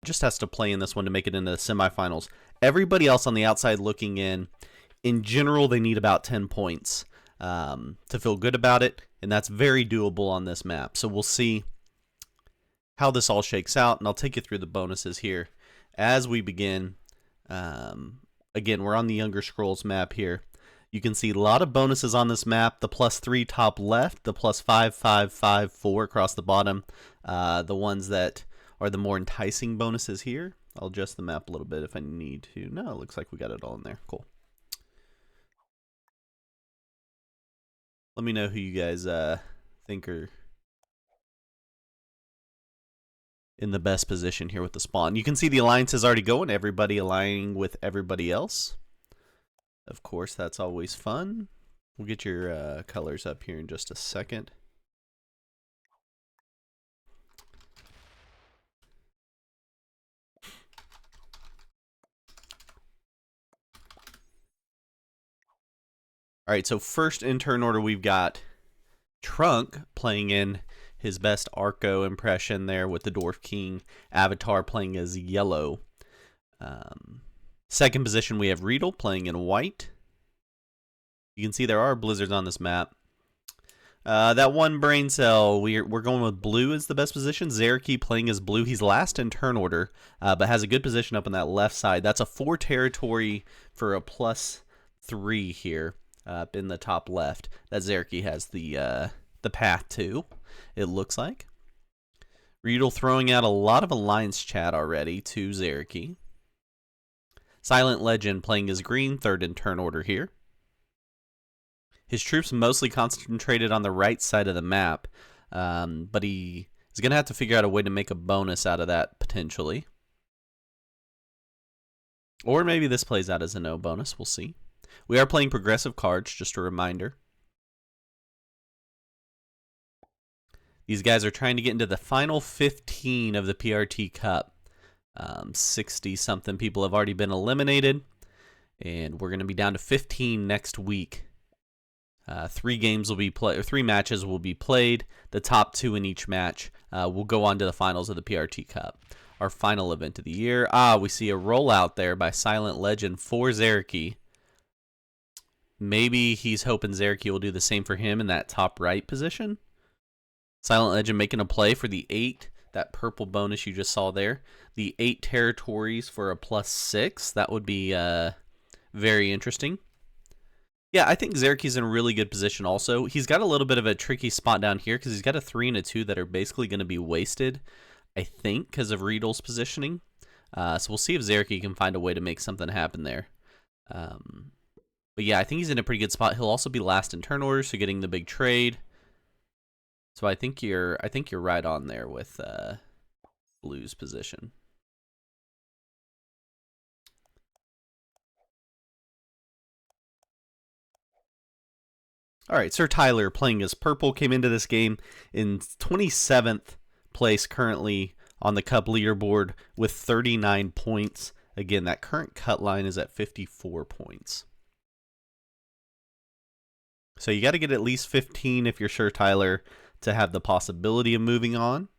just has to play in this one to make it into the semifinals. Everybody else on the outside looking in general, they need about 10 points to feel good about it, and that's very doable on this map. So we'll see how this all shakes out, and I'll take you through the bonuses here as we begin. Again, we're on the Younger Scrolls map here. You can see a lot of bonuses on this map. The +3 top left, the +5, 5, 5, 4 across the bottom. The ones that are the more enticing bonuses here. I'll adjust the map a little bit if I need to. No, it looks like we got it all in there. Cool. Let me know who you guys think are in the best position here with the spawn. You can see the alliance is already going. Everybody aligning with everybody else. Of course, that's always fun. We'll get your colors up here in just a second. All right, so first in turn order, we've got Trunk playing in his best Arco impression there with the Dwarf King. Avatar playing as yellow. Second position, we have Riedel playing in white. You can see there are blizzards on this map. That one brain cell, we're going with blue as the best position. Zeraki playing as blue. He's last in turn order, but has a good position up on that left side. That's a 4 territory for a +3 here up in the top left. That Zeraki has the path to, it looks like. Riedel throwing out a lot of alliance chat already to Zeraki. Silent Legend playing as green, third in turn order here. His troops mostly concentrated on the right side of the map, but he is going to have to figure out a way to make a bonus out of that potentially. Or maybe this plays out as a no bonus, we'll see. We are playing progressive cards, just a reminder. These guys are trying to get into the final 15 of the PRT Cup. 60-something people have already been eliminated, and we're going to be down to 15 next week. 3 games will be played, or 3 matches will be played. The top 2 in each match will go on to the finals of the PRT Cup, our final event of the year. We see a rollout there by Silent Legend for Zeraki. Maybe he's hoping Zeraki will do the same for him in that top right position. Silent Legend making a play for the 8, that purple bonus you just saw there. The 8 territories for a +6. That would be very interesting. Yeah, I think Zeraki's in a really good position also. He's got a little bit of a tricky spot down here because he's got a 3 and a 2 that are basically going to be wasted, I think, because of Riedel's positioning. So we'll see if Zeraki can find a way to make something happen there. But yeah, I think he's in a pretty good spot. He'll also be last in turn order, so getting the big trade. So I think you're right on there with Blue's position. All right, Sir Tyler playing as purple came into this game in 27th place currently on the Cup leaderboard with 39 points. Again, that current cut line is at 54 points. So you got to get at least 15 if you're Sir Tyler to have the possibility of moving on.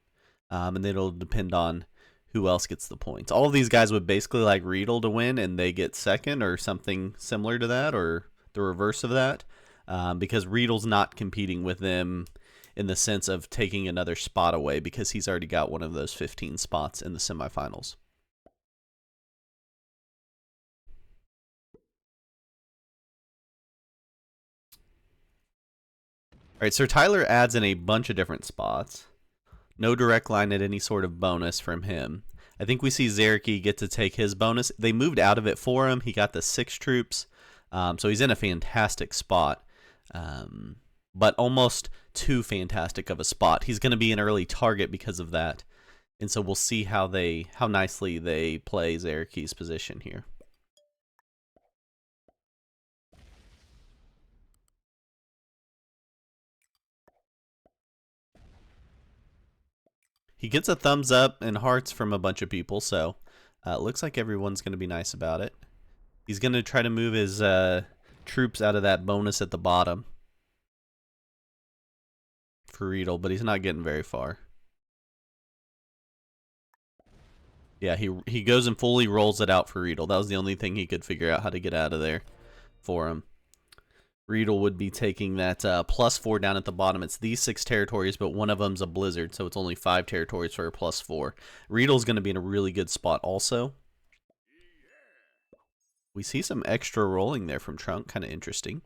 And then it'll depend on who else gets the points. All of these guys would basically like Riedel to win and they get second or something similar to that or the reverse of that. Because Riedel's not competing with them in the sense of taking another spot away because he's already got one of those 15 spots in the semifinals. All right, Sir Tyler adds in a bunch of different spots. No direct line at any sort of bonus from him. I think we see Zeraki get to take his bonus. They moved out of it for him. He got the 6 troops. So he's in a fantastic spot. But almost too fantastic of a spot. He's going to be an early target because of that. And so we'll see how nicely they play Zeraki's position here. He gets a thumbs up and hearts from a bunch of people, so it looks like everyone's going to be nice about it. He's going to try to move his troops out of that bonus at the bottom for Riedel, but he's not getting very far. Yeah, he goes and fully rolls it out for Riedel. That was the only thing he could figure out how to get out of there for him. Riedel would be taking that +4 down at the bottom. It's these 6 territories, but one of them's a blizzard, so it's only 5 territories for a +4. Riedel's going to be in a really good spot also. We see some extra rolling there from Trunk, kind of interesting.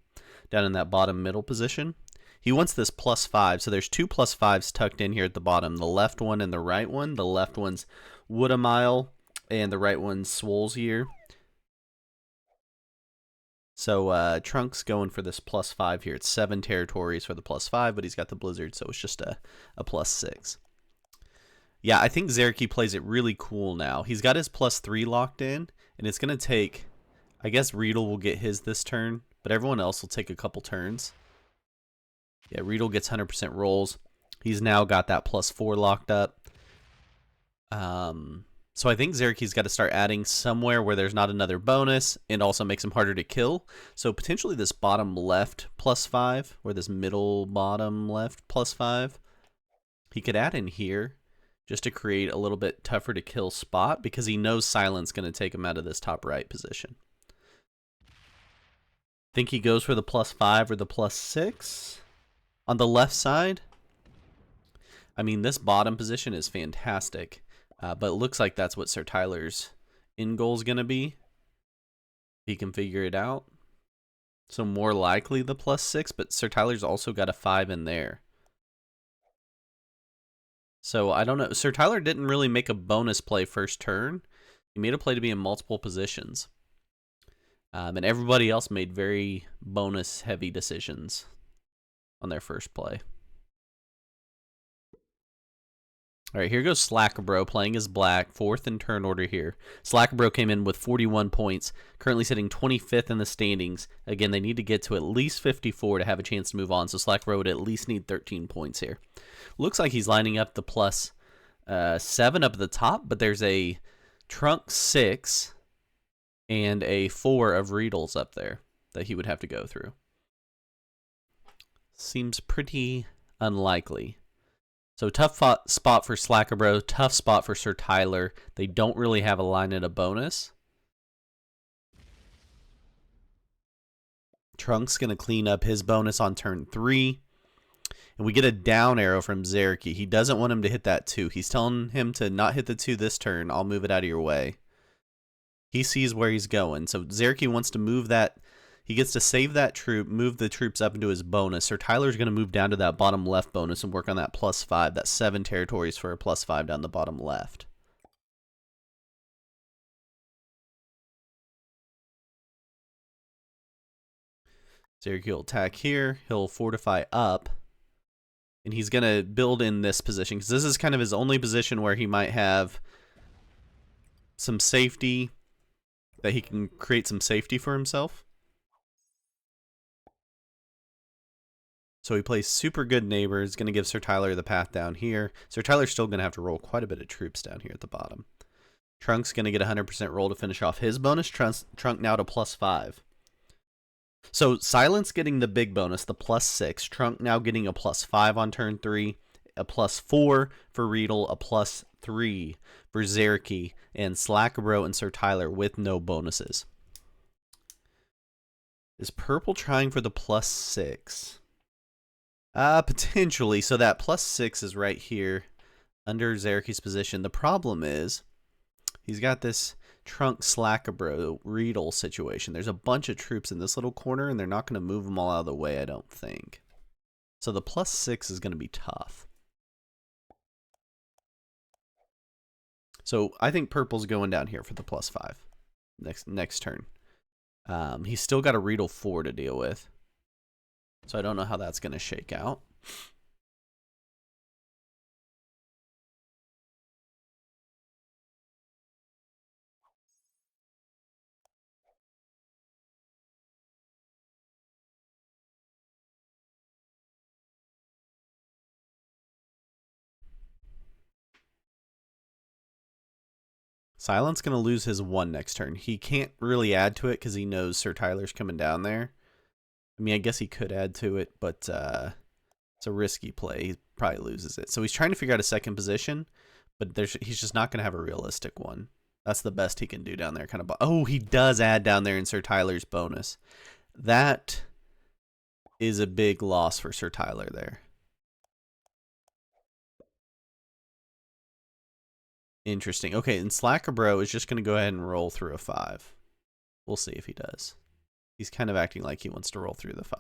Down in that bottom middle position. He wants this +5, so there's 2 +5s tucked in here at the bottom. The left one and the right one. The left one's Wood a Mile, and the right one's Swolesyear. So Trunk's going for this +5 here. It's 7 territories for the +5, but he's got the blizzard, so it's just a +6. Yeah, I think Zerky plays it really cool now. He's got his +3 locked in, and it's going to take... I guess Riedel will get his this turn, but everyone else will take a couple turns. Yeah, Riedel gets 100% rolls. He's now got that +4 locked up. So I think Zerky's got to start adding somewhere where there's not another bonus and also makes him harder to kill. So potentially this bottom left +5 or this middle bottom left +5. He could add in here just to create a little bit tougher to kill spot because he knows Silent's going to take him out of this top right position. Think he goes for the +5 or the +6 on the left side. I mean, this bottom position is fantastic, but it looks like that's what Sir Tyler's end goal is going to be. He can figure it out. So more likely the +6, but Sir Tyler's also got a 5 in there. So I don't know. Sir Tyler didn't really make a bonus play first turn. He made a play to be in multiple positions. And everybody else made very bonus-heavy decisions on their first play. All right, here goes Slackabro playing as black, 4th in turn order here. Slackabro came in with 41 points, currently sitting 25th in the standings. Again, they need to get to at least 54 to have a chance to move on, so Slackabro would at least need 13 points here. Looks like he's lining up the +7 up at the top, but there's a Trunk 6 and a 4 of Riedel's up there that he would have to go through. Seems pretty unlikely. So tough spot for Slackabro, tough spot for Sir Tyler. They don't really have a line and a bonus. Trunk's going to clean up his bonus on turn 3. And we get a down arrow from Zerky. He doesn't want him to hit that 2. He's telling him to not hit the 2 this turn. I'll move it out of your way. He sees where he's going. So Zerky wants to move that. He gets to save that troop, move the troops up into his bonus. Sir Tyler's going to move down to that bottom left bonus and work on that +5. That's 7 territories for a +5 down the bottom left. Zerky will attack here. He'll fortify up. And he's going to build in this position because this is kind of his only position where he might have some safety, that he can create some safety for himself. So he plays super good neighbors, going to give Sir Tyler the path down here. Sir Tyler's still going to have to roll quite a bit of troops down here at the bottom. Trunk's going to get a 100% roll to finish off his bonus. Trunk now to +5. So Silent's getting the big bonus, the +6. Trunk now getting a +5 on turn 3, a +4 for Riedel, a +3 for Zerky, and Slackabro and Sir Tyler with no bonuses. Is Purple trying for the +6? Potentially. So that +6 is right here under Zerky's position. The problem is he's got this Trunk Slackabro Riedel situation. There's a bunch of troops in this little corner, and they're not going to move them all out of the way, I don't think. So the +6 is going to be tough. So I think Purple's going down here for the +5 next turn. He's still got a Riedel 4 to deal with. So I don't know how that's going to shake out. Silent's going to lose his 1 next turn. He can't really add to it because he knows Sir Tyler's coming down there. I mean, I guess he could add to it, but it's a risky play. He probably loses it. So he's trying to figure out a second position, But he's just not going to have a realistic one. That's the best he can do down there. Kind of. Oh, he does add down there in Sir Tyler's bonus. That is a big loss for Sir Tyler there. Interesting. Okay, and Slacker Bro is just going to go ahead and roll through a 5. We'll see if he does. He's kind of acting like he wants to roll through the 5.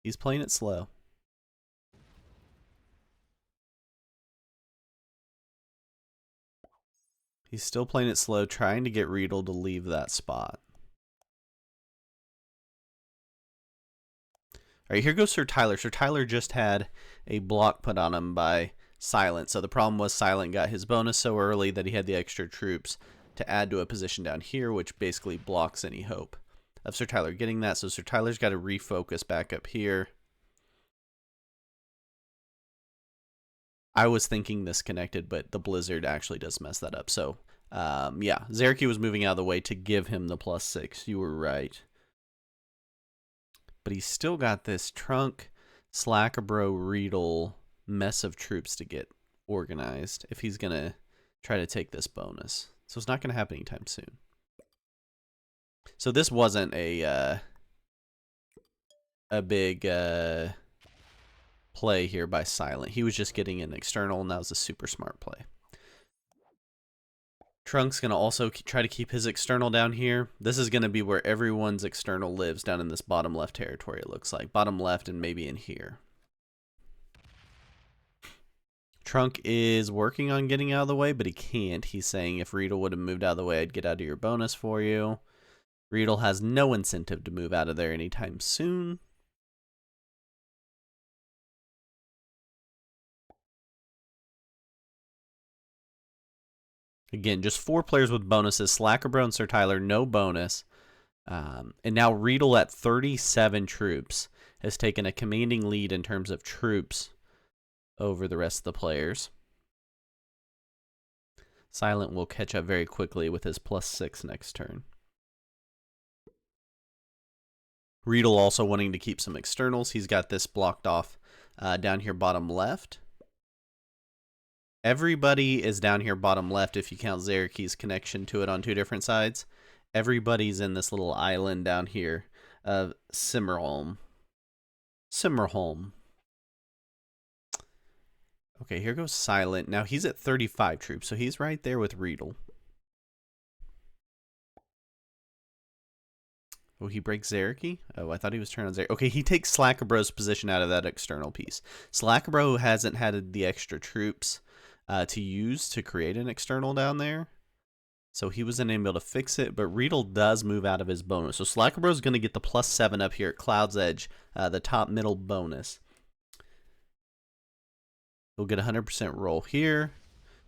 He's playing it slow. He's still playing it slow, trying to get Riedel to leave that spot. All right, here goes Sir Tyler. Sir Tyler just had a block put on him by Silent. So the problem was Silent got his bonus so early that he had the extra troops to add to a position down here, which basically blocks any hope of Sir Tyler getting that. So Sir Tyler's got to refocus back up here. I was thinking this connected, but the Blizzard actually does mess that up. So, yeah, Zerky was moving out of the way to give him the +6. You were right. But he's still got this Trunk, Slackabro, Riedel mess of troops to get organized if he's going to try to take this bonus. So it's not going to happen anytime soon. So this wasn't a big play here by Silent. He was just getting an external, and that was a super smart play. Trunk's going to also try to keep his external down here. This is going to be where everyone's external lives, down in this bottom left territory, it looks like. Bottom left and maybe in here. Trunk is working on getting out of the way, but he can't. He's saying if Riedel would have moved out of the way, I'd get out of your bonus for you. Riedel has no incentive to move out of there anytime soon. Again, just 4 players with bonuses. Slackerbro and Sir Tyler, no bonus. And now Riedel at 37 troops has taken a commanding lead in terms of troops over the rest of the players. Silent will catch up very quickly with his +6 next turn. Riedel also wanting to keep some externals. He's got this blocked off down here bottom left. Everybody is down here bottom left if you count Zeraki's connection to it on 2 different sides. Everybody's in this little island down here of Simmerholm. Okay, here goes Silent. Now he's at 35 troops, so he's right there with Riedel. Oh, he breaks Zeraki? Oh, I thought he was turning on Zeraki. Okay, he takes Slackabro's position out of that external piece. Slackabro hasn't had the extra troops to use to create an external down there. So he wasn't able to fix it, but Riedel does move out of his bonus. So Slackabro is going to get the +7 up here at Cloud's Edge, the top middle bonus. He'll get 100% roll here.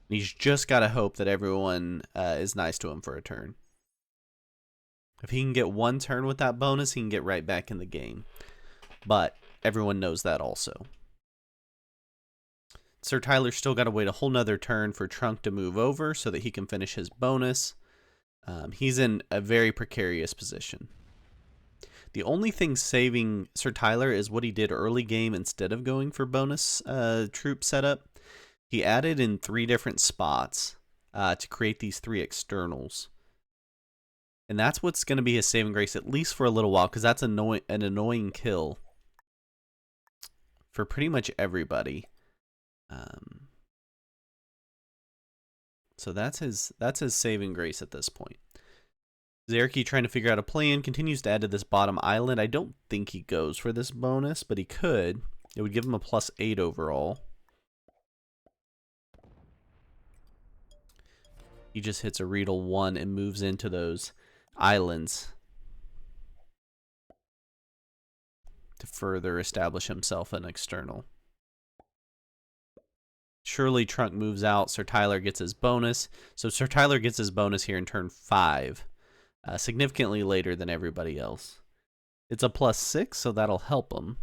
And he's just got to hope that everyone is nice to him for a turn. If he can get 1 turn with that bonus, he can get right back in the game. But everyone knows that also. Sir Tyler's still got to wait a whole nother turn for Trunk to move over so that he can finish his bonus. He's in a very precarious position. The only thing saving Sir Tyler is what he did early game instead of going for bonus troop setup. He added in 3 different spots to create these 3 externals. And that's what's going to be his saving grace, at least for a little while, because that's an annoying kill for pretty much everybody. So that's his saving grace at this point. Zeraki trying to figure out a plan, continues to add to this bottom island. I don't think he goes for this bonus, but he could. It would give him a +8 overall. He just hits a Riedel 1 and moves into those islands to further establish himself an external. Surely Trunk moves out. Sir Tyler gets his bonus. So Sir Tyler gets his bonus here in turn 5. Significantly later than everybody else. It's a +6, so that'll help him.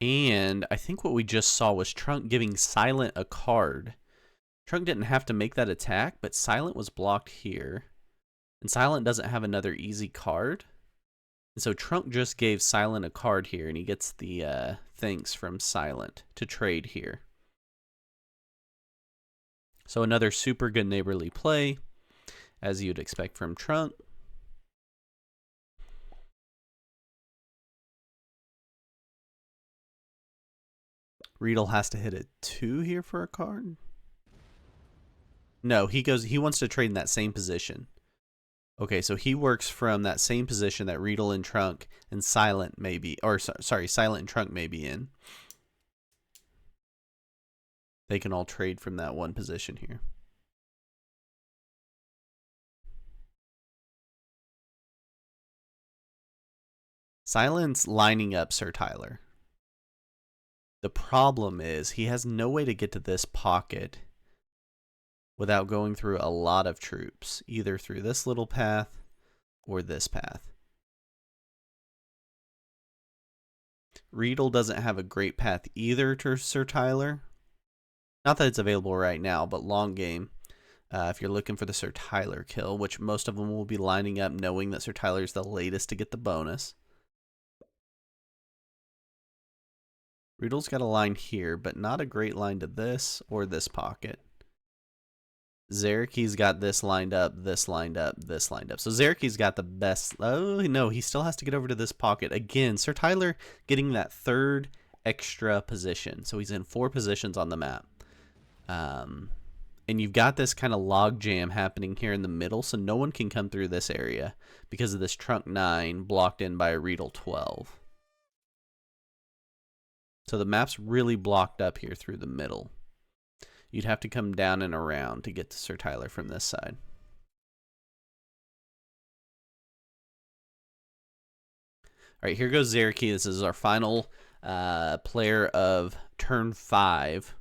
And I think what we just saw was Trunk giving Silent a card. Trunk didn't have to make that attack, but Silent was blocked here. And Silent doesn't have another easy card. And so Trunk just gave Silent a card here, and he gets the thanks from Silent to trade here. So another super good neighborly play, as you'd expect from Trunk. Riedel has to hit a 2 here for a card. No, he wants to trade in that same position. Okay, so he works from that same position that Riedel and Trunk and Silent may be, or sorry, Silent and Trunk may be in. They can all trade from that one position here. Silent's lining up Sir Tyler. The problem is he has no way to get to this pocket without going through a lot of troops, either through this little path or this path. Riedel doesn't have a great path either to Sir Tyler. Not that it's available right now, but long game, if you're looking for the Sir Tyler kill, which most of them will be lining up knowing that Sir Tyler is the latest to get the bonus. Riedel's got a line here, but not a great line to this or this pocket. Zareki's got this lined up, this lined up, this lined up. So Zareki's got the best. Oh, no, he still has to get over to this pocket. Again, Sir Tyler getting that third extra position. So he's in 4 positions on the map. And you've got this kind of log jam happening here in the middle, so no one can come through this area because of this Trunk 9 blocked in by a Riedel 12. So the map's really blocked up here through the middle. You'd have to come down and around to get to Sir Tyler from this side. All right, here goes Zareki. This is our final player of turn 5.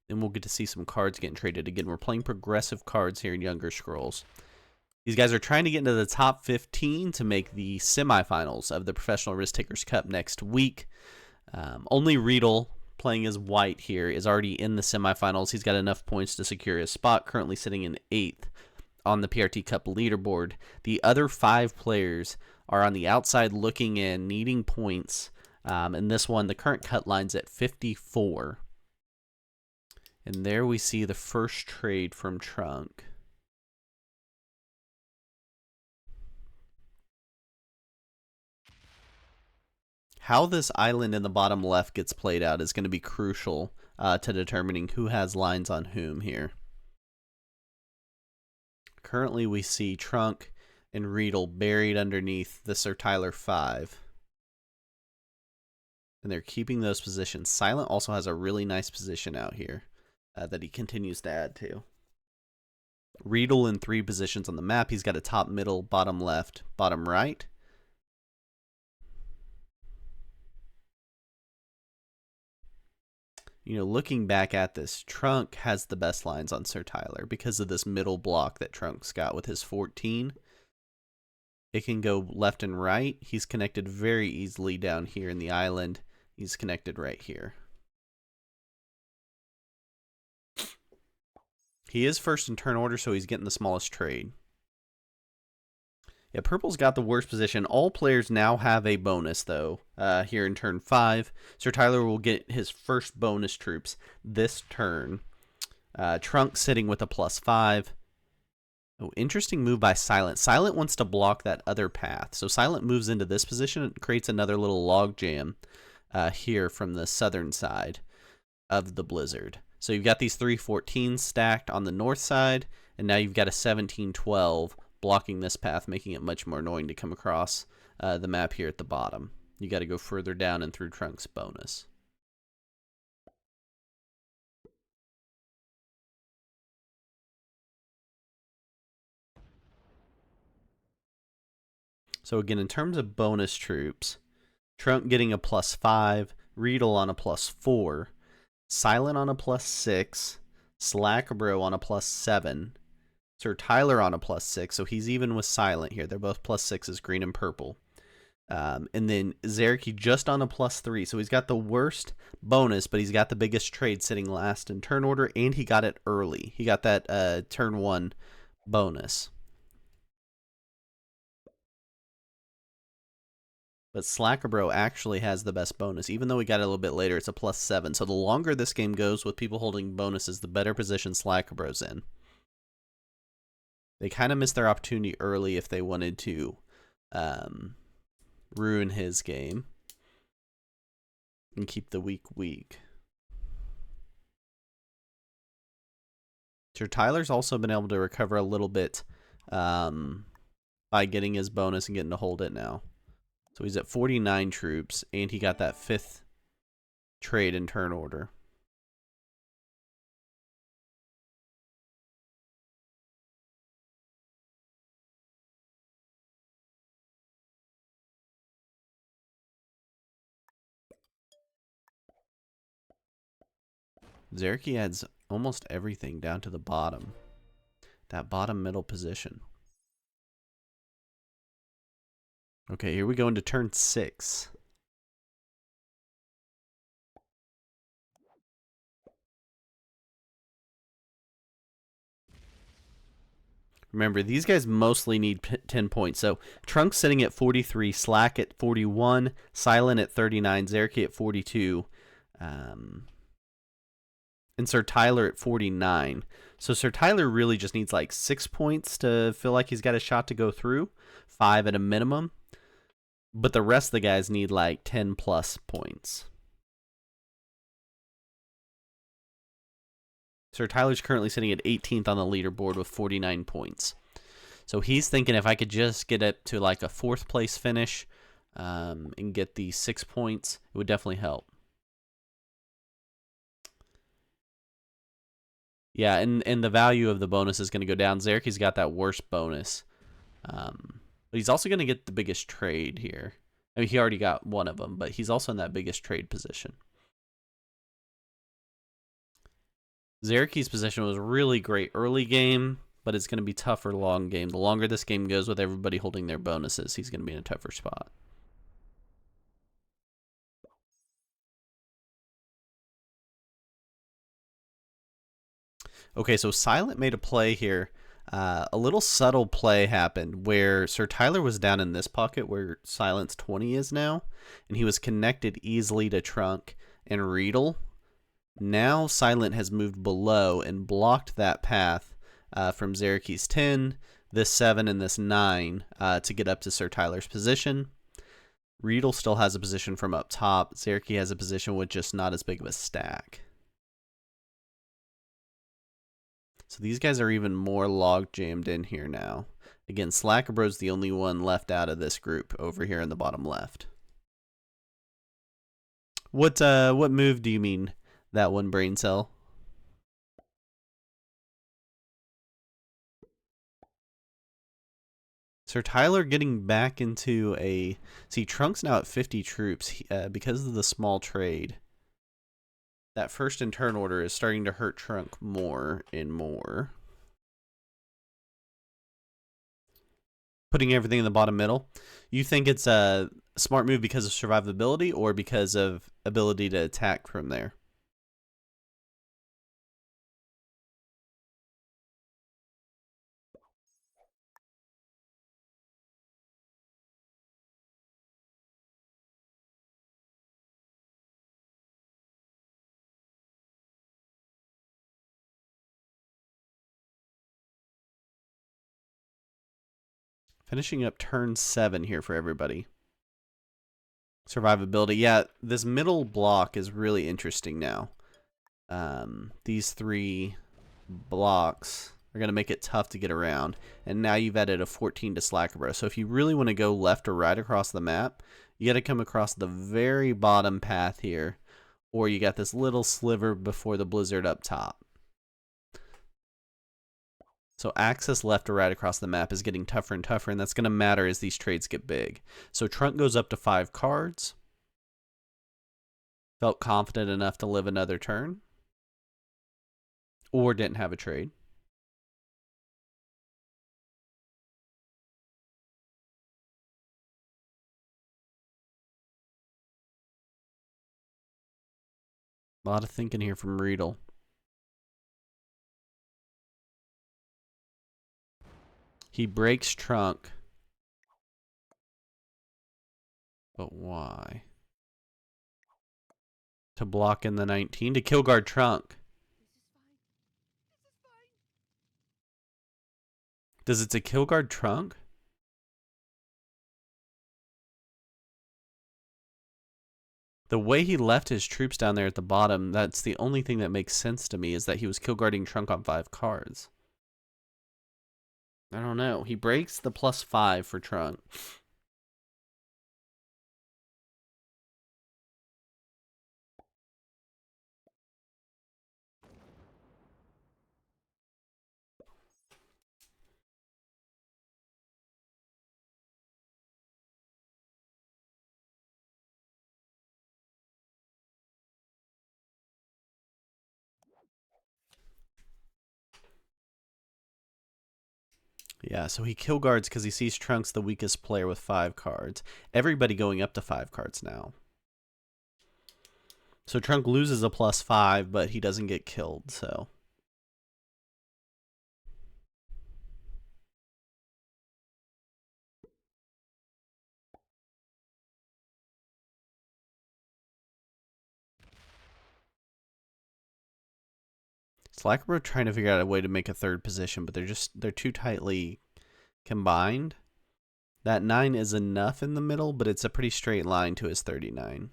Then we'll get to see some cards getting traded. Again, we're playing progressive cards here in Younger Scrolls. These guys are trying to get into the top 15 to make the semifinals of the Professional Risk Takers Cup next week. Only Riedel, playing as white here, is already in the semifinals. He's got enough points to secure his spot, currently sitting in 8th on the PRT Cup leaderboard. The other 5 players are on the outside looking in, needing points. And this one, the current cut line's at 54. And there we see the first trade from Trunk. How this island in the bottom left gets played out is going to be crucial to determining who has lines on whom here. Currently, we see Trunk and Riedel buried underneath the Sir Tyler 5. And they're keeping those positions. Silent also has a really nice position out here that he continues to add to. Riedel in 3 positions on the map. He's got a top, middle, bottom left, bottom right. You know, looking back at this, Trunk has the best lines on Sir Tyler because of this middle block that Trunk's got with his 14. It can go left and right. He's connected very easily down here in the island. He's connected right here. He is first in turn order, so he's getting the smallest trade. Yeah, Purple's got the worst position. All players now have a bonus, though, here in turn 5. Sir Tyler will get his first bonus troops this turn. Trunk sitting with a +5. Oh, interesting move by Silent. Silent wants to block that other path. So Silent moves into this position and creates another little log jam here from the southern side of the blizzard. So you've got these 3 14s stacked on the north side, and now you've got a 17-12 blocking this path, making it much more annoying to come across the map here at the bottom. You got to go further down and through Trunk's bonus. So again, in terms of bonus troops, Trunk getting a +5, Riedel on a +4, Silent on a +6, Slackbro on a +7, Sir Tyler on a +6, so he's even with Silent here. They're both +6s, green and purple. And then Zerky just on a +3. So he's got the worst bonus, but he's got the biggest trade sitting last in turn order, and he got it early. He got that turn 1 bonus. But Slacker Bro actually has the best bonus. Even though we got it a little bit later, it's a +7. So the longer this game goes with people holding bonuses, the better position Slacker Bro's in. They kind of missed their opportunity early if they wanted to ruin his game and keep the weak. Sir Tyler's also been able to recover a little bit by getting his bonus and getting to hold it now. So he's at 49 troops, and he got that 5th trade in turn order. Zerky adds almost everything down to the bottom. That bottom middle position. Okay, here we go into turn 6. Remember, these guys mostly need 10 points. So Trunks sitting at 43, Slack at 41, Silent at 39, Zerky at 42, and Sir Tyler at 49. So Sir Tyler really just needs like 6 points to feel like he's got a shot to go through, 5 at a minimum. But the rest of the guys need like 10 plus points. Sir Tyler's currently sitting at 18th on the leaderboard with 49 points. So he's thinking if I could just get it to like a 4th place finish and get the 6 points, it would definitely help. Yeah, and the value of the bonus is going to go down. Zerky's got that worst bonus. But he's also going to get the biggest trade here. I mean, he already got one of them, but he's also in that biggest trade position. Zerky's position was really great early game, but it's going to be tougher long game. The longer this game goes with everybody holding their bonuses, he's going to be in a tougher spot. Okay, so Silent made a play here. A little subtle play happened where Sir Tyler was down in this pocket where Silent's 20 is now, and he was connected easily to Trunk and Riedel. Now Silent has moved below and blocked that path from Zerky's 10, this 7, and this 9 to get up to Sir Tyler's position. Riedel still has a position from up top. Zerky has a position with just not as big of a stack. So these guys are even more log jammed in here now. Again, Slacker Bro's the only one left out of this group over here in the bottom left. What move do you mean? That one, brain cell? Sir Tyler getting back into a... See, Trunk's now at 50 troops because of the small trade. That first in turn order is starting to hurt Trunk more and more. Putting everything in the bottom middle. You think it's a smart move because of survivability or because of ability to attack from there? Finishing up turn 7 here for everybody. Survivability. Yeah, this middle block is really interesting now. These 3 blocks are going to make it tough to get around. And now you've added a 14 to Slacker Bro. So if you really want to go left or right across the map, you got to come across the very bottom path here. Or you got this little sliver before the blizzard up top. So access left or right across the map is getting tougher and tougher, and that's going to matter as these trades get big. So Trunk goes up to 5 cards. Felt confident enough to live another turn. Or didn't have a trade. A lot of thinking here from Riedel. He breaks trunk. But why? To block in the 19 to kill guard trunk. Does it to kill guard trunk? The way he left his troops down there at the bottom, that's the only thing that makes sense to me, is that he was kill guarding trunk on 5 cards. I don't know. He breaks the +5 for trunk. Yeah, so he kill guards because he sees Trunk's the weakest player with 5 cards. Everybody going up to 5 cards now. So Trunk loses a +5, but he doesn't get killed, so. Slacker trying to figure out a way to make a third position, but they're too tightly combined. That 9 is enough in the middle, but it's a pretty straight line to his 39.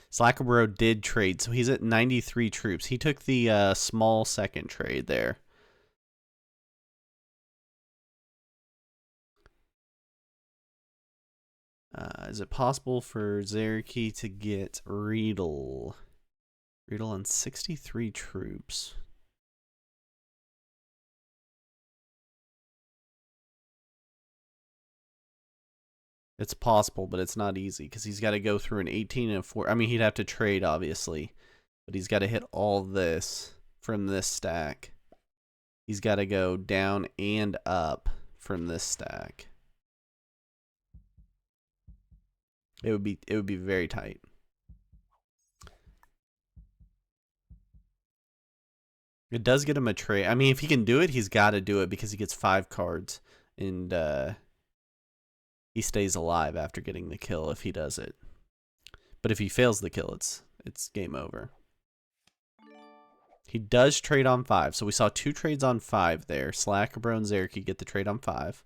Slackabro did trade, so he's at 93 troops. He took the small second trade there. Is it possible for Zeraki to get Riedel? Riedel on 63 troops. It's possible, but it's not easy because he's got to go through an 18 and a 4. I mean, he'd have to trade, obviously, but he's got to hit all this from this stack. He's got to go down and up from this stack. It would be very tight. It does get him a trade. I mean, if he can do it, he's got to do it because he gets 5 cards, and he stays alive after getting the kill if he does it. But if he fails the kill, it's game over. He does trade on 5, so we saw 2 trades on 5 there. Slackabro and Zeraki get the trade on 5.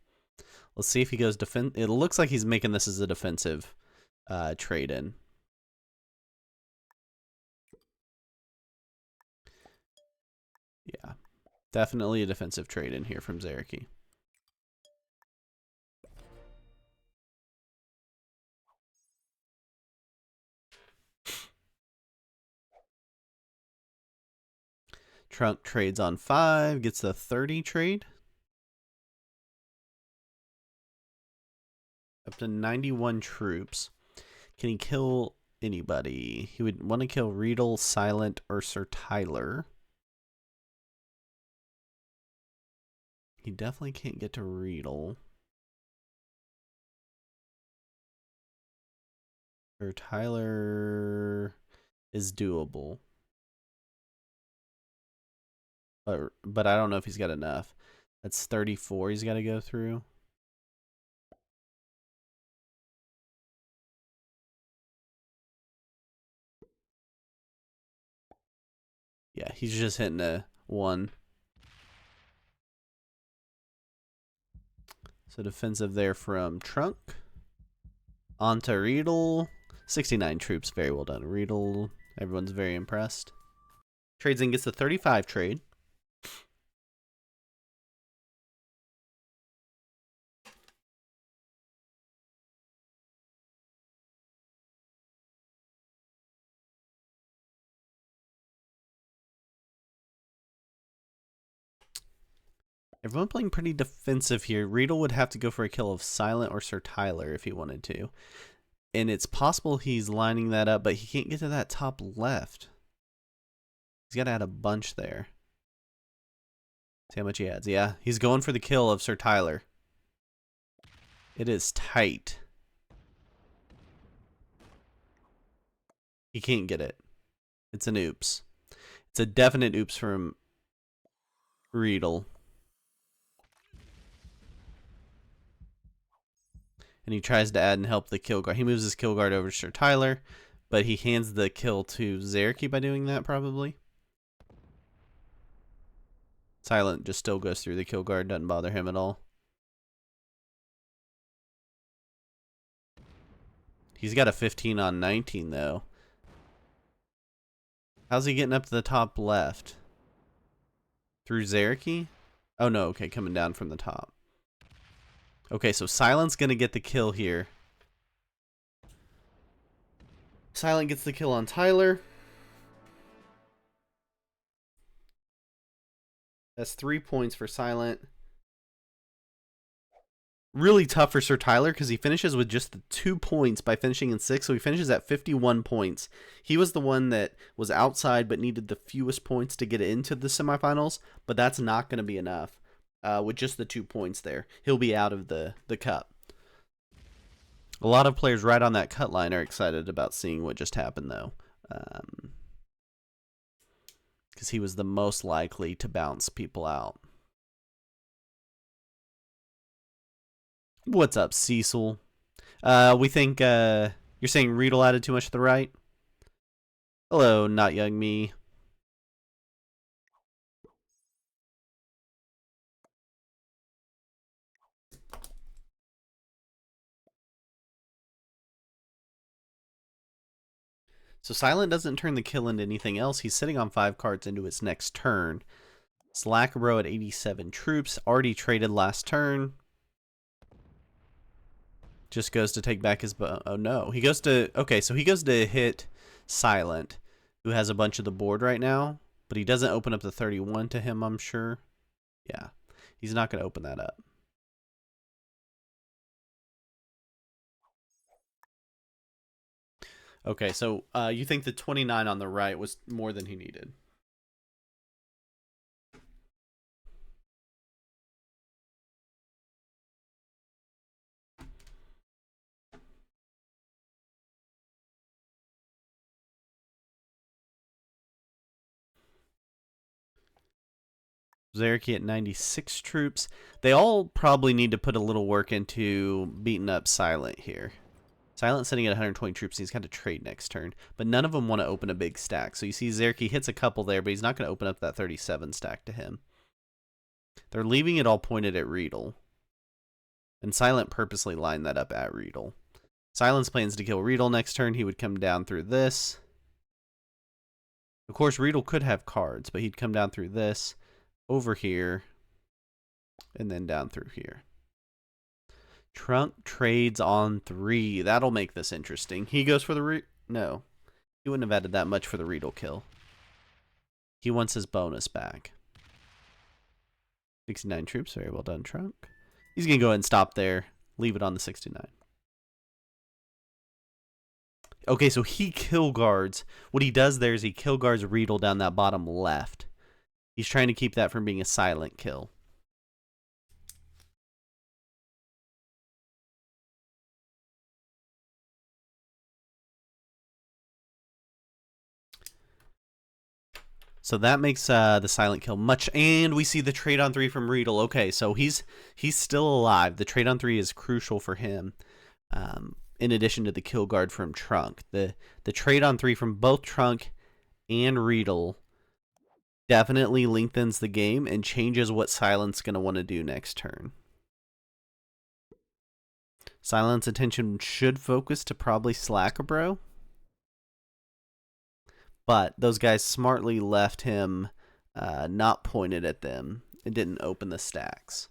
Let's see if he goes defense. It looks like he's making this as a defensive trade in. Yeah, definitely a defensive trade in here from Zeraki. Trunk trades on 5, gets the 30 trade. Up to 91 troops. Can he kill anybody? He would want to kill Riedel, Silent, or Sir Tyler. He definitely can't get to Riedel. Sir Tyler is doable. But I don't know if he's got enough. That's 34 he's got to go through. Yeah, he's just hitting a 1. So defensive there from Trunk. On to Riedel. 69 troops. Very well done, Riedel. Everyone's very impressed. Trades in, gets the 35 trade. Everyone playing pretty defensive here. Riedel would have to go for a kill of Silent or Sir Tyler if he wanted to. And it's possible he's lining that up, but he can't get to that top left. He's got to add a bunch there. See how much he adds. Yeah, he's going for the kill of Sir Tyler. It is tight. He can't get it. It's an oops. It's a definite oops from Riedel. And he tries to add and help the kill guard. He moves his kill guard over to Sir Tyler, but he hands the kill to Zerky by doing that, probably. Silent just still goes through the kill guard, doesn't bother him at all. He's got a 15 on 19, though. How's he getting up to the top left? Through Zerky? Oh, no. Okay, coming down from the top. Okay, so Silent's going to get the kill here. Silent gets the kill on Tyler. That's 3 points for Silent. Really tough for Sir Tyler because he finishes with just the 2 points by finishing in 6, so he finishes at 51 points. He was the one that was outside but needed the fewest points to get into the semifinals, but that's not going to be enough with just the 2 points there. He'll be out of the cup. A lot of players right on that cut line are excited about seeing what just happened, though, because he was the most likely to bounce people out. What's up, Cecil? We think you're saying Riedel added too much to the right? Hello, not young me. So Silent doesn't turn the kill into anything else. He's sitting on 5 cards into his next turn. Slackbro at 87 troops. Already traded last turn. Just goes to take back his... Oh, no. He goes to... Okay, so he goes to hit Silent, who has a bunch of the board right now. But he doesn't open up the 31 to him, I'm sure. Yeah. He's not going to open that up. Okay, so you think the 29 on the right was more than he needed? Zerky at 96 troops. They all probably need to put a little work into beating up Silent here. Silent sitting at 120 troops. He's got to trade next turn. But none of them want to open a big stack. So you see Zerky hits a couple there, but he's not going to open up that 37 stack to him. They're leaving it all pointed at Riedel. And Silent purposely lined that up at Riedel. Silent's plans to kill Riedel next turn. He would come down through this. Of course, Riedel could have cards, but he'd come down through this, over here, and then down through here. Trunk trades on 3. That'll make this interesting. He goes for the... No. He wouldn't have added that much for the Riedel kill. He wants his bonus back. 69 troops. Very well done, Trunk. He's going to go ahead and stop there. Leave it on the 69. Okay, so he kill guards. What he does there is he kill guards Riedel down that bottom left. He's trying to keep that from being a silent kill. So that makes the silent kill much, and we see the trade on 3 from Riedel. Okay, so he's still alive. The trade on 3 is crucial for him. In addition to the kill guard from Trunk, the trade on 3 from both Trunk and Riedel definitely lengthens the game and changes what Silent's going to want to do next turn. Silent's attention should focus to probably Slackabro. But those guys smartly left him not pointed at them. It didn't open the stacks.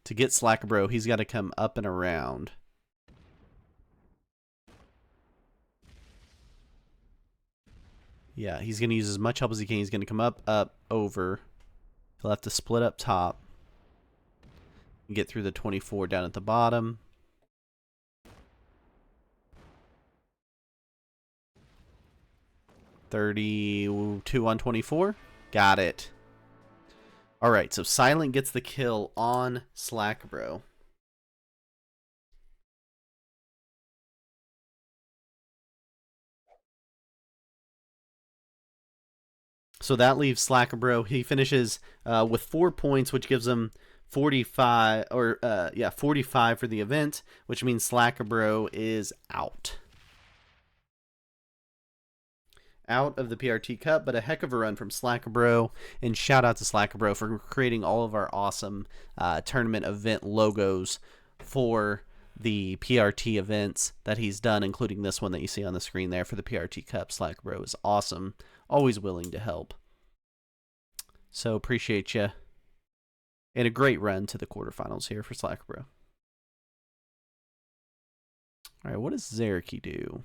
To get Slackabro, he's got to come up and around. Yeah, he's going to use as much help as he can. He's going to come up, over. He'll have to split up top. And get through the 24 down at the bottom. $32 on 24. Got it. All right, so Silent gets the kill on Slackbro. So that leaves Slackbro. He finishes with 4 points, which gives him 45 or 45 for the event, which means Slackbro is out. Out of the PRT Cup, but a heck of a run from Slackbro. And shout out to Slackbro for creating all of our awesome tournament event logos for the PRT events that he's done, including this one that you see on the screen there for the PRT Cup. Slackbro is awesome, always willing to help. So appreciate you. And a great run to the quarterfinals here for Slackbro. All right, what does Zerky do?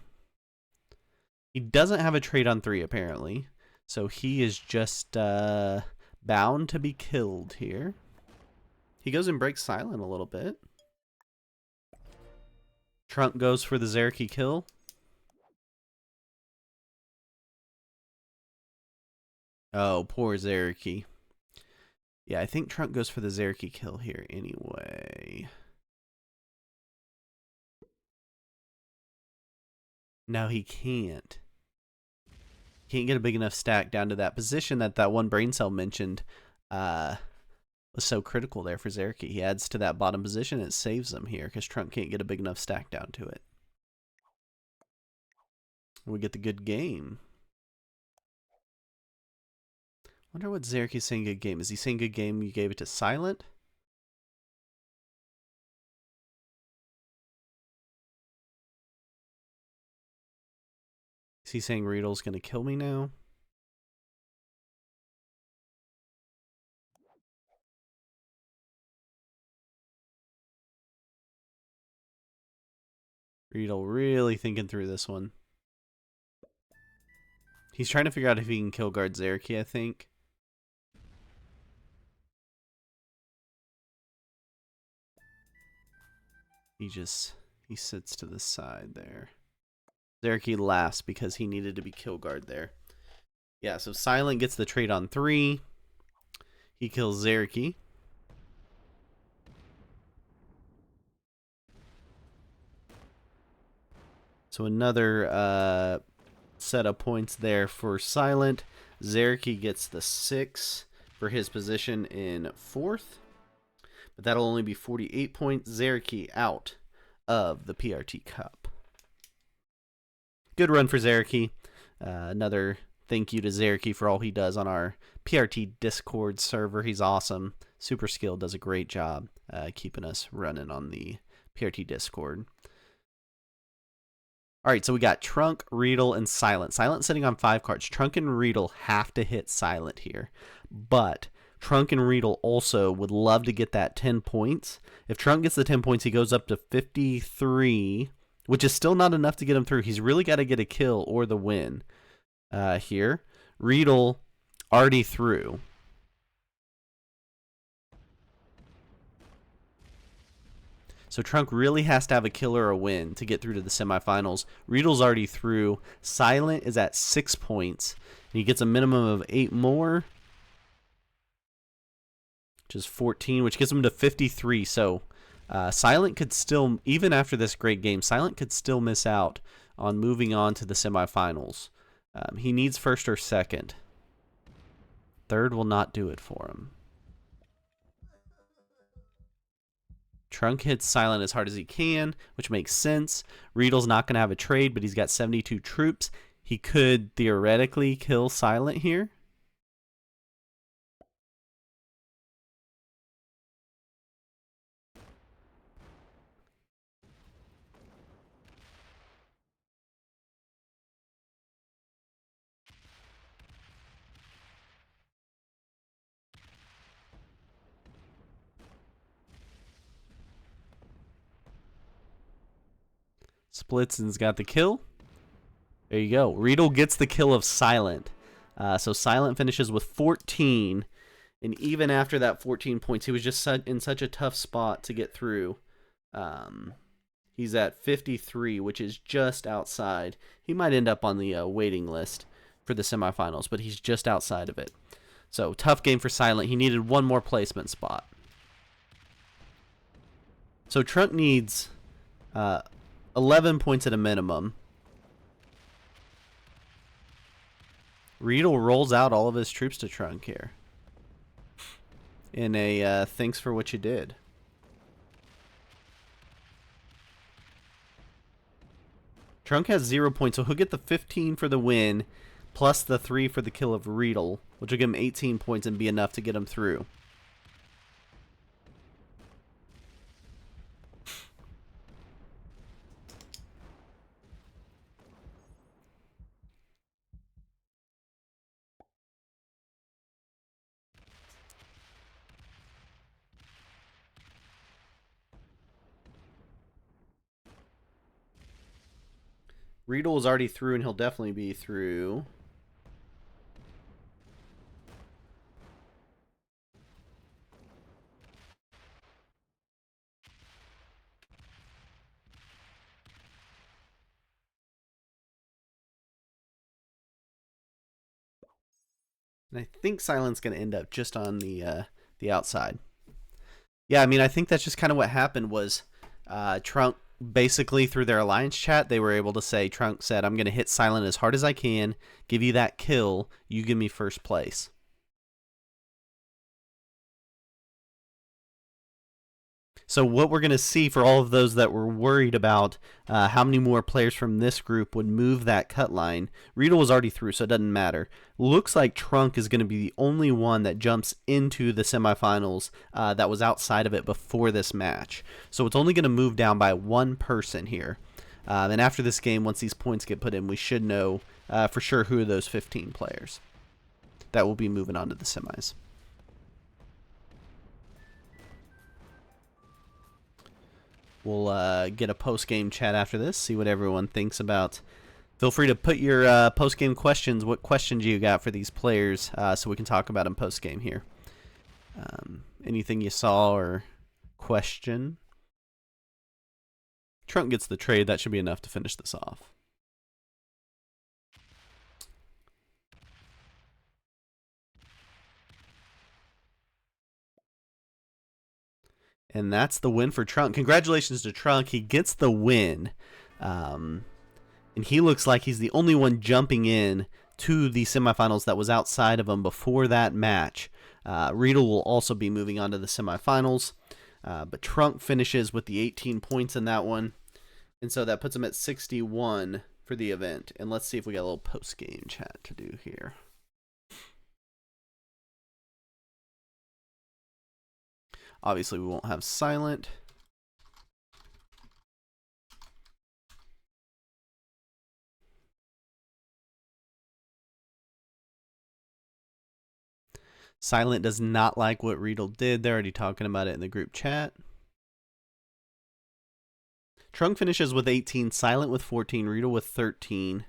He doesn't have a trade on 3, apparently. So he is just bound to be killed here. He goes and breaks Silent a little bit. Trunk goes for the Zerky kill. Oh, poor Zerky. Yeah, I think Trunk goes for the Zerky kill here anyway. No, he can't. Can't get a big enough stack down to that position that one brain cell mentioned was so critical there for Zerky. He adds to that bottom position and it saves him here because Trunk can't get a big enough stack down to it. We get the good game. Wonder what Zerky's saying good game. Is he saying good game you gave it to Silent? Is he saying Riedel's going to kill me now? Riedel really thinking through this one. He's trying to figure out if he can kill guard Zerky, I think. He sits to the side there. Zerky laughs because he needed to be kill guard there. Yeah, so Silent gets the trade on 3. He kills Zerky. So another set of points there for Silent. Zerky gets the 6 for his position in 4th. But that'll only be 48 points. Zerky out of the PRT Cup. Good run for Zerky. Another thank you to Zerky for all he does on our PRT Discord server. He's awesome. Super skilled, does a great job keeping us running on the PRT Discord. All right, so we got Trunk, Riedel, and Silent. Silent sitting on 5 cards. Trunk and Riedel have to hit Silent here. But Trunk and Riedel also would love to get that 10 points. If Trunk gets the 10 points, he goes up to 53, which is still not enough to get him through. He's really got to get a kill or the win here. Riedel already through. So Trunk really has to have a kill or a win to get through to the semifinals. Riedel's already through. Silent is at 6 points. And he gets a minimum of 8 more, which is 14, which gets him to 53. So Silent could still, even after this great game, Silent could still miss out on moving on to the semifinals. He needs 1st or 2nd. 3rd will not do it for him. Trunk hits Silent as hard as he can, which makes sense. Riedel's not going to have a trade, but he's got 72 troops. He could theoretically kill Silent here. Splitzen's got the kill. There you go. Riedel gets the kill of Silent. So Silent finishes with 14. And even after that 14 points, he was just in such a tough spot to get through. He's at 53, which is just outside. He might end up on the waiting list for the semifinals, but he's just outside of it. So tough game for Silent. He needed one more placement spot. So Trunk needs 11 points at a minimum. Riedel rolls out all of his troops to Trunk here. In a thanks for what you did. Trunk has 0 points, so he'll get the 15 for the win, plus the 3 for the kill of Riedel, which will give him 18 points and be enough to get him through. Riedel is already through, and he'll definitely be through. And I think Silent's going to end up just on the outside. Yeah, I mean, I think that's just kind of what happened was Trunk basically through their alliance chat, they were able to say, Trunk said, I'm going to hit Silent as hard as I can, give you that kill, you give me first place. So what we're going to see for all of those that were worried about how many more players from this group would move that cut line, Riedel was already through, so it doesn't matter. Looks like Trunk is going to be the only one that jumps into the semifinals that was outside of it before this match. So it's only going to move down by one person here. And after this game, once these points get put in, we should know for sure who are those 15 players that will be moving on to the semis. We'll get a post-game chat after this, see what everyone thinks about. Feel free to put your post-game questions. What questions you got for these players so we can talk about them post-game here. Anything you saw or question? Trunk gets the trade. That should be enough to finish this off. And that's the win for Trunk. Congratulations to Trunk. He gets the win. And he looks like he's the only one jumping in to the semifinals that was outside of him before that match. Riedel will also be moving on to the semifinals. But Trunk finishes with the 18 points in that one. And so that puts him at 61 for the event. And let's see if we got a little post-game chat to do here. Obviously, we won't have Silent. Silent does not like what Riedel did. They're already talking about it in the group chat. Trunk finishes with 18, Silent with 14, Riedel with 13,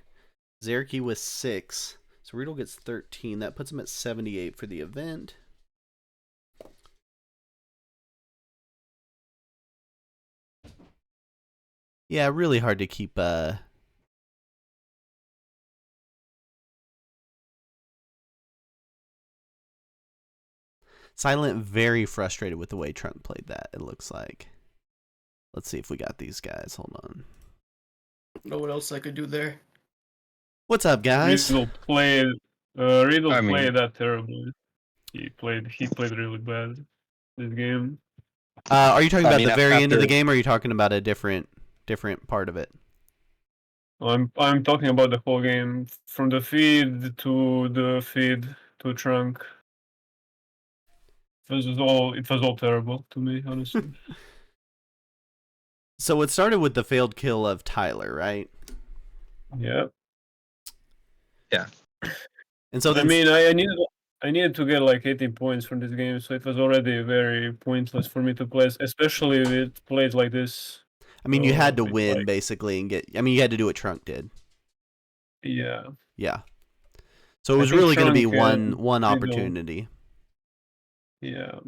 Zerke with 6. So Riedel gets 13. That puts him at 78 for the event. Yeah, really hard to keep Silent very frustrated with the way Trunk played that, it looks like. Let's see if we got these guys. Hold on. Know what else I could do there? What's up, guys? Riedel played that terribly. He played really bad this game. Are you talking about the very end of the game, or are you talking about a different part of it? I'm talking about the whole game, from the feed to Trunk. It was all terrible to me, honestly. So it started with the failed kill of Tyler, right? Yeah. Yeah. And so I mean, I needed to get like 18 points from this game, so it was already very pointless for me to play, especially with plays like this. I mean, you had to win basically and get. I mean, you had to do what Trunk did. Yeah. Yeah. So it was really going to be one opportunity. Yeah,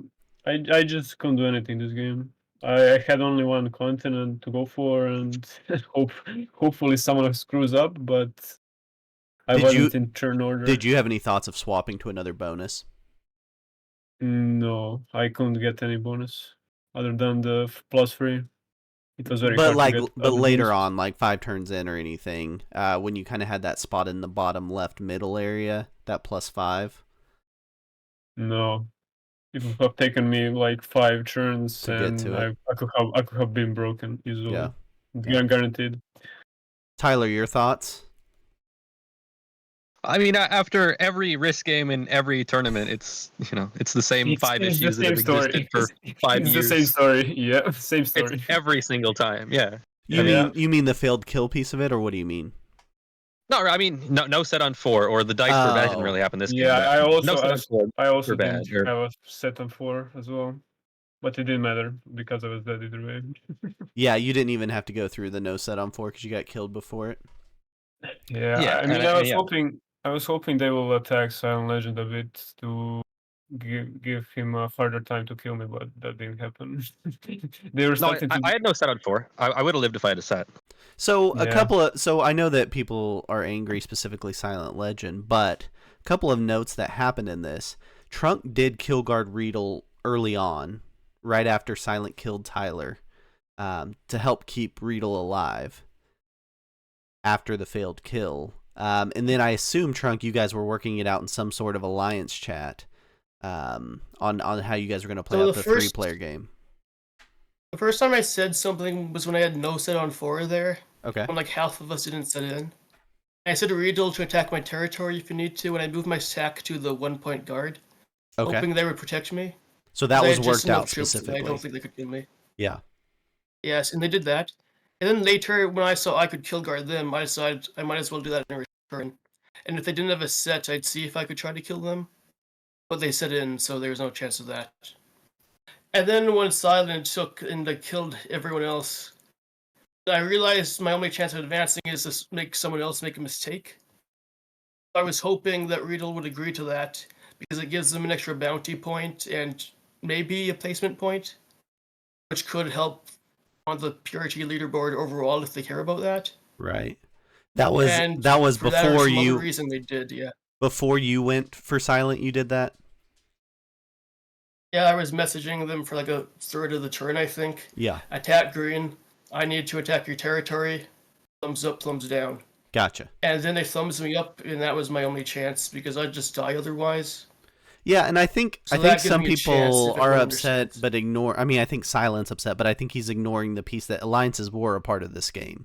I just couldn't do anything this game. I had only one continent to go for, and hopefully someone screws up, but I wasn't in turn order. Did you have any thoughts of swapping to another bonus? No, I couldn't get any bonus other than the +3. It was very But hard to like, get but other later bonuses. on, like 5 turns in or anything, when you kind of had that spot in the bottom left middle area, that +5 No, it would have taken me like 5 turns, to get and to it. I could have been broken Yeah. easily. Yeah. Guaranteed. Tyler, your thoughts? I mean, after every risk game in every tournament, it's it's the same five It's the issues that have same existed story. for 5 It's the same years. story. Yeah, same It's story. every single time. Yeah. You I mean, Yeah. mean the failed kill piece of it, or what do you mean? no, I mean, no set on 4, or the dice were bad. It didn't Oh, really happen this Yeah, game, but no set on 4 I also were bad. didn't Or have a set on 4 as well, but it didn't matter because I was dead either way. yeah. You didn't even have to go through the no set on 4 because you got killed before it. Yeah, yeah, I mean, and yeah. I was hoping they will attack Silent Legend a bit to give him a harder time to kill me, but that didn't happen. They were No, starting to. I had no set on 4. I would have lived if I had a set. So Yeah. so I know that people are angry, specifically Silent Legend, but a couple of notes that happened in this. Trunk did kill guard Riedel early on, right after Silent killed Tyler, to help keep Riedel alive after the failed kill. And then I assume, Trunk, you guys were working it out in some sort of alliance chat on how you guys were going to play So out the the first- 3-player game. The first time I said something was when I had no set on 4 there, Okay. when like half of us didn't set in. I said to Riedel to attack my territory if you need to, and I moved my sack to the 1-point guard, Okay. hoping they would protect me. So that I was had just worked enough out troops that I specifically. don't think they could kill me. Yeah. Yes, and they did that. And then later, when I saw I could kill guard them, I decided I might as well do that in return. And if they didn't have a set, I'd see if I could try to kill them. But they set in, so there was no chance of that. And then when Silent took and like, killed everyone else, I realized my only chance of advancing is to make someone else make a mistake. I was hoping that Riedel would agree to that, because it gives them an extra bounty point and maybe a placement point, which could help on the PRT leaderboard overall if they care about that. Right. That was And for that or before some other you reason they did, yeah. before you went for Silent. You did that. Yeah, I was messaging them for like a third of the turn, I think. Yeah. Attack green. I need to attack your territory. Thumbs up, thumbs down. Gotcha. And then they thumbs me up, and that was my only chance because I'd just die otherwise. Yeah, and I think So that gives some me a chance people if are everyone upset understands. but ignore. I mean, I think Silent's upset, but I think he's ignoring the piece that alliances were a part of this game.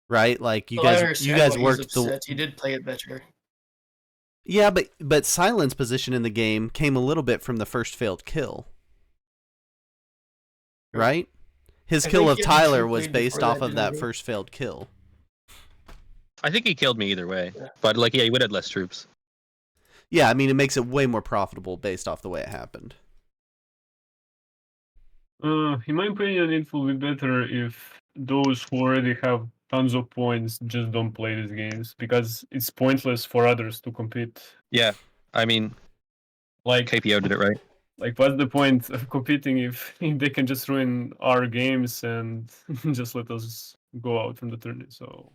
Right? Like you So I guys understand why he's worked the upset. He did play it better. Yeah, but Silent's position in the game came a little bit from the first failed kill. Right? His I kill think of he had Tyler two was played based before off that, of that didn't he? first failed kill. I think he killed me either way. Yeah. But like, yeah, he would have less troops. Yeah, I mean, it makes it way more profitable based off the way it happened. In my opinion, it will be better if those who already have tons of points just don't play these games, because it's pointless for others to compete. Yeah. I mean, Like, KPO did it right. like what's the point of competing if they can just ruin our games and just let us go out from the tournament? So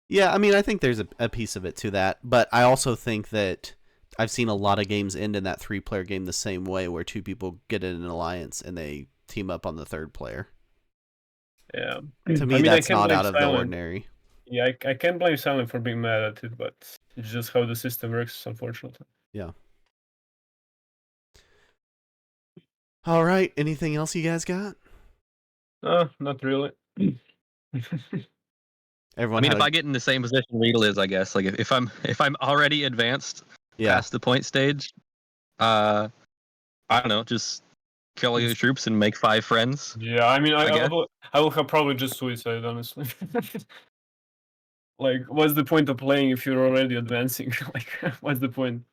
Yeah, I mean, I think there's a piece of it to that, but I also think that I've seen a lot of games end in that 3-player game the same way, where 2 people get in an alliance and they team up on the 3rd player. yeah, To me, I mean, I that's can't not blame out of the Silent. ordinary. Yeah, I can't blame Silent for being mad at it, but it's just how the system works, unfortunately. Yeah. All right. Anything else you guys got? Not really. Everyone I mean, had if I get in the same position Riedel is, I guess, like if I'm already advanced past the point stage, I don't know, just kill all your troops and make 5 friends. Yeah, I mean, I guess. I will have probably just suicide, honestly. Like, what's the point of playing if you're already advancing? Like, what's the point?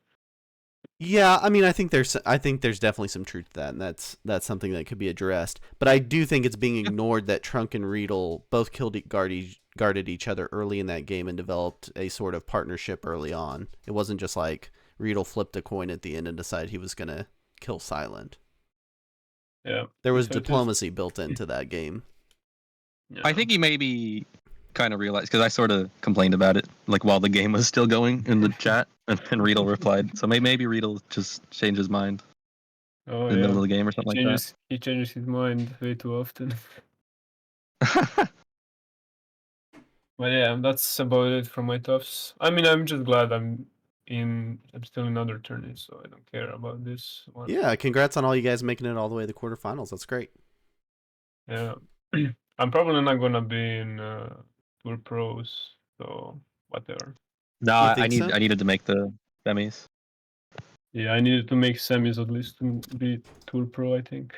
Yeah, I mean, I think there's definitely some truth to that, and that's something that could be addressed. But I do think it's being ignored that Trunk and Riedel both guarded each other early in that game and developed a sort of partnership early on. It wasn't just like Riedel flipped a coin at the end and decided he was gonna kill Silent. Yeah, There was so it is- diplomacy built into that game. yeah. I think he maybe kind of realized, because I sort of complained about it like while the game was still going in the chat, and Riedel replied. So maybe Riedel just changed his mind Oh in the middle of the game or something He changes his mind way too often. like that. But yeah, that's about it for my toughs. I mean, I'm just glad I'm still in other tourneys, so I don't care about this one. Yeah, congrats on all you guys making it all the way to the quarterfinals. That's great. Yeah. I'm probably not gonna be in Tour Pros, so whatever. No, You I think so? needed to make the semis. Yeah, I needed to make semis at least to be Tour Pro, I think.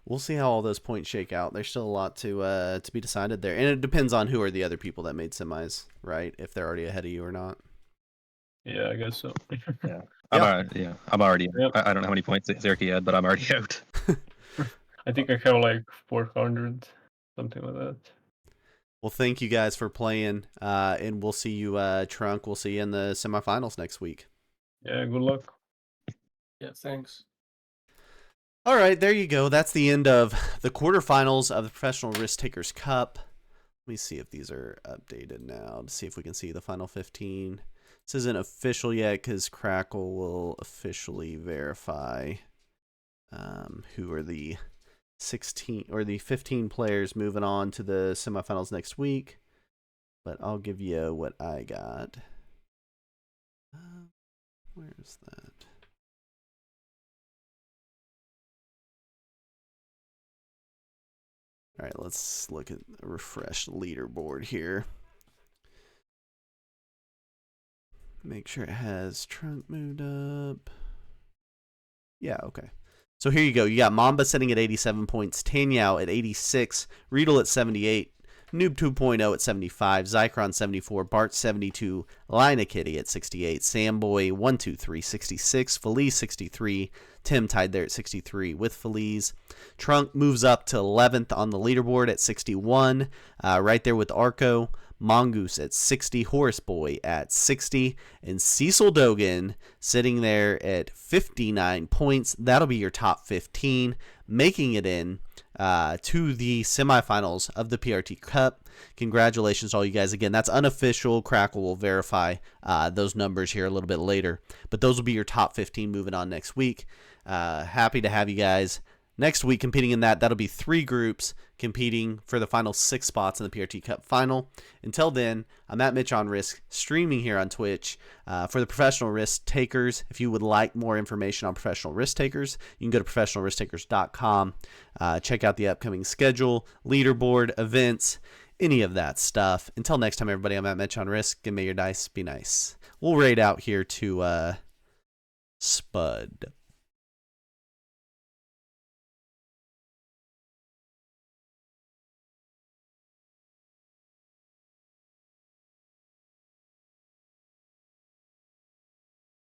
We'll see how all those points shake out. There's still a lot to be decided there, and it depends on who are the other people that made semis, right? If they're already ahead of you or not. Yeah, I guess so. Yeah. Yeah. I'm already. Yep. I don't know how many points Zerky had, but I'm already out. I think I have like 400, something like that. Well, thank you guys for playing, and we'll see you, Trunk. We'll see you in the semifinals next week. Yeah, good luck. Yeah, thanks. All right, there you go. That's the end of the quarterfinals of the Professional Risk Takers Cup. Let me see if these are updated now to see if we can see the final 15. This isn't official yet because Crackle will officially verify who are the 16 or the 15 players moving on to the semifinals next week. But I'll give you what I got. Where's that? All right, let's look at a refreshed leaderboard here. Make sure it has Trunk moved up. Yeah, okay. So here you go. You got Mamba sitting at 87 points, Tanyao at 86, Riedel at 78, Noob 2.0 at 75, Zycron 74, Bart 72, Lina Kitty at 68, Samboy 123 66, Felice 63, Tim tied there at 63 with Felice. Trunk moves up to 11th on the leaderboard at 61, right there with Arco. Mongoose at 60, Horace Boy at 60, and Cecil Dogan sitting there at 59 points. That'll be your top 15, making it in to the semifinals of the PRT Cup. Congratulations to all you guys. Again, that's unofficial. Crackle will verify those numbers here a little bit later, but those will be your top 15 moving on next week. Happy to have you guys next week competing in that. That'll be 3 groups competing for the final 6 spots in the PRT Cup final. Until then, I'm at Mitch on Risk, streaming here on Twitch for the Professional Risk Takers. If you would like more information on Professional Risk Takers, you can go to professionalrisktakers.com. Check out the upcoming schedule, leaderboard, events, any of that stuff. Until next time, everybody, I'm at Mitch on Risk, and may your dice be nice. We'll raid out here to Spud.